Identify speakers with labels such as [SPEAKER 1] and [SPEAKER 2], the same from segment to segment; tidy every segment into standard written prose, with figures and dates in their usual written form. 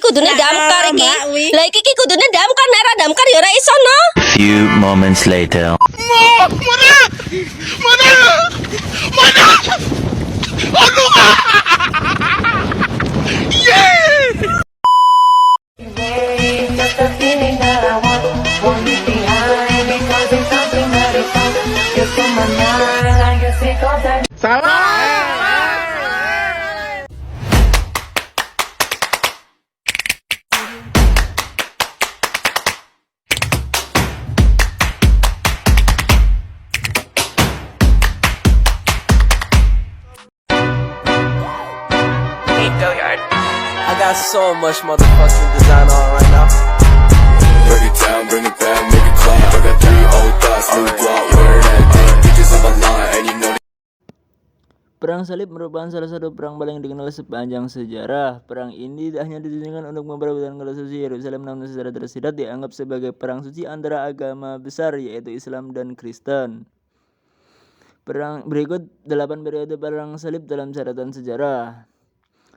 [SPEAKER 1] kudune damkar iki. Lah iki kudune damkar, nek ora damkar ya ora iso no.
[SPEAKER 2] Few moments later.
[SPEAKER 3] I got so much motherfucking design on right now.
[SPEAKER 4] Break it down, bring it back, make it clap. I got 3 old thoughts, new block, where that thing. Bitches on my line, and you know.
[SPEAKER 5] Perang Salib merupakan salah satu perang paling dikenal sepanjang sejarah. Perang ini tidak hanya ditujukan untuk memperebutkan kota suci Yerusalem, namun secara tersirat dianggap sebagai perang suci antara agama besar yaitu Islam dan Kristen. Berikut 8 periode perang Salib dalam catatan sejarah.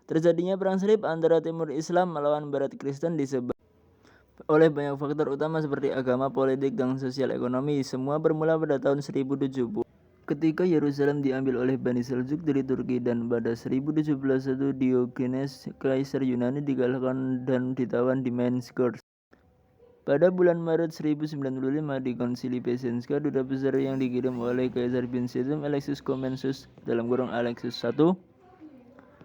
[SPEAKER 5] Terjadinya perang Salib antara timur Islam melawan barat Kristen disebabkan oleh banyak faktor utama seperti agama, politik, dan sosial ekonomi. Semua bermula pada tahun 1070 ketika Yerusalem diambil oleh Bani Seljuk dari Turki, dan pada 1071 Diogenes, kaisar Yunani, dikalahkan dan ditawan di Mainz. Pada bulan Maret 1095 di Konsili Pesenska, duta besar yang dikirim oleh Kaisar Byzantium Alexius Komnenos (Alexius I)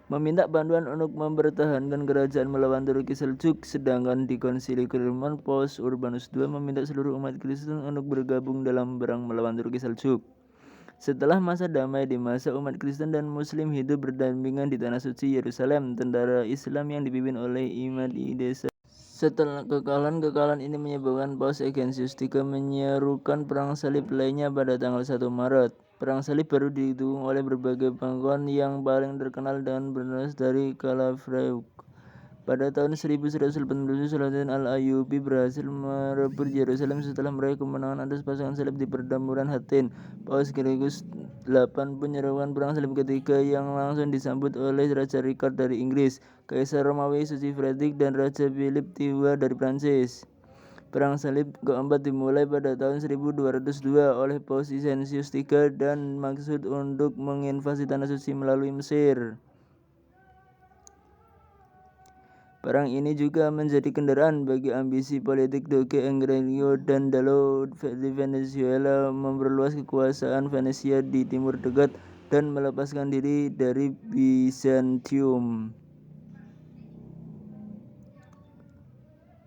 [SPEAKER 5] meminta bantuan untuk mempertahankan kerajaan melawan Turki Seljuk, sedangkan di Konsili Clermont Paus Urbanus II meminta seluruh umat Kristen untuk bergabung dalam perang melawan Turki Seljuk. Setelah masa damai di masa umat Kristen dan Muslim hidup berdampingan di tanah suci Yerusalem, tentara Islam yang dipimpin oleh Imam Desa. Setelah kekalahan ini menyebabkan Paus Eugenius III menyerukan perang salib lainnya pada tanggal 1 Maret. Perang salib baru didukung oleh berbagai pangkuan yang paling terkenal dengan berasal dari Calafreux. Pada tahun 1180, Salahuddin Al-Ayyubi berhasil merebut Yerusalem setelah meraih kemenangan atas pasukan salib di pertempuran Hattin. Paus Gregorius VIII menyerukan perang salib ketiga yang langsung disambut oleh Raja Richard dari Inggris, Kaisar Romawi Suci Fredrik, dan Raja Philip III dari Prancis. Perang salib keempat dimulai pada tahun 1202 oleh Paus Licinius III dan maksud untuk menginvasi tanah suci melalui Mesir. Perang ini juga menjadi kendaraan bagi ambisi politik Duque Enrique Dandolo di Venezuela memperluas kekuasaan Venesia di timur dekat dan melepaskan diri dari Bizantium.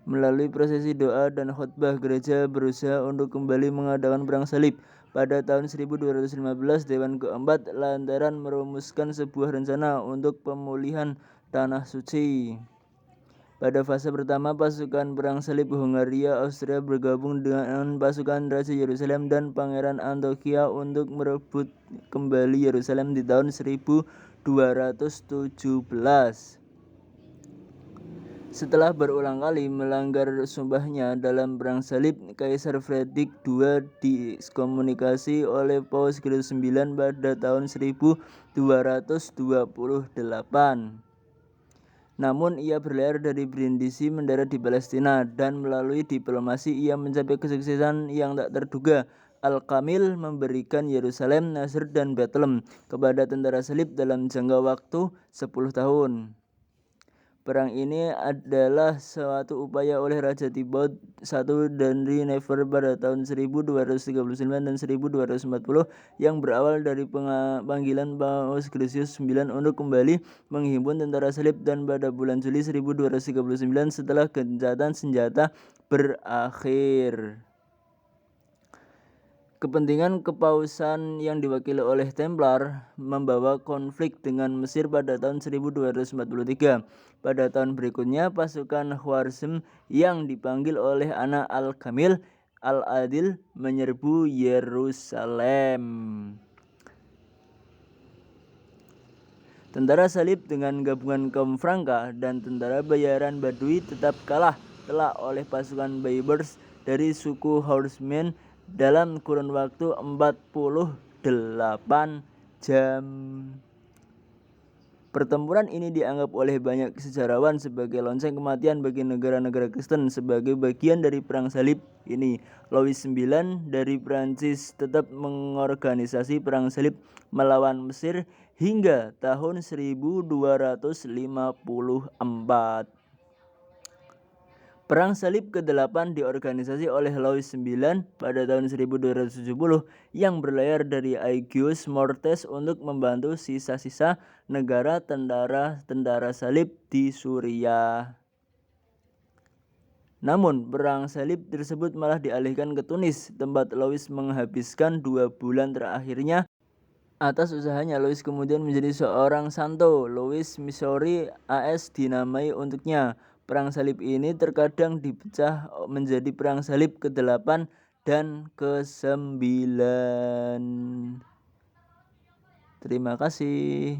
[SPEAKER 5] Melalui prosesi doa dan khotbah, gereja berusaha untuk kembali mengadakan perang salib. Pada tahun 1215, Dewan keempat Lateran merumuskan sebuah rencana untuk pemulihan tanah suci. Pada fase pertama, pasukan perang salib Hungaria Austria bergabung dengan pasukan Raja Yerusalem dan Pangeran Antiochia untuk merebut kembali Yerusalem di tahun 1217. Setelah berulang kali melanggar sumpahnya dalam perang salib, Kaisar Fredrik II diekskomunikasi oleh Paus Gregorius IX pada tahun 1228. Namun ia berlayar dari Brindisi mendarat di Palestina, dan melalui diplomasi ia mencapai kesuksesan yang tak terduga. Al-Kamil memberikan Yerusalem, Nasr, dan Bethlehem kepada tentara salib dalam jangka waktu 10 tahun. Perang ini adalah suatu upaya oleh Raja Thibaut I dari Nevers pada tahun 1239 dan 1240 yang berawal dari panggilan Paus Gregorius IX untuk kembali menghimpun tentara salib, dan pada bulan Juli 1239 setelah gencatan senjata berakhir. Kepentingan kepausan yang diwakili oleh Templar membawa konflik dengan Mesir pada tahun 1243. Pada tahun berikutnya, pasukan Khwarizm yang dipanggil oleh anak Al-Kamil, Al-Adil, menyerbu Yerusalem. Tentara salib dengan gabungan kaum Franka dan tentara bayaran Badui tetap kalah telak oleh pasukan Berbers dari suku Horsemen dalam kurun waktu 48 jam. Pertempuran ini dianggap oleh banyak sejarawan sebagai lonceng kematian bagi negara-negara Kristen. Sebagai bagian dari Perang Salib ini, Louis IX dari Prancis tetap mengorganisasi Perang Salib melawan Mesir hingga tahun 1254. Perang Salib ke-8 diorganisasi oleh Louis IX pada tahun 1270 yang berlayar dari Aigues Mortes untuk membantu sisa-sisa negara tentara salib di Suriah. Namun, Perang Salib tersebut malah dialihkan ke Tunis, tempat Louis menghabiskan 2 bulan terakhirnya. Atas usahanya, Louis kemudian menjadi seorang santo. Louis Missouri AS dinamai untuknya. Perang Salib ini terkadang dipecah menjadi Perang Salib ke-8 dan ke-9. Terima kasih.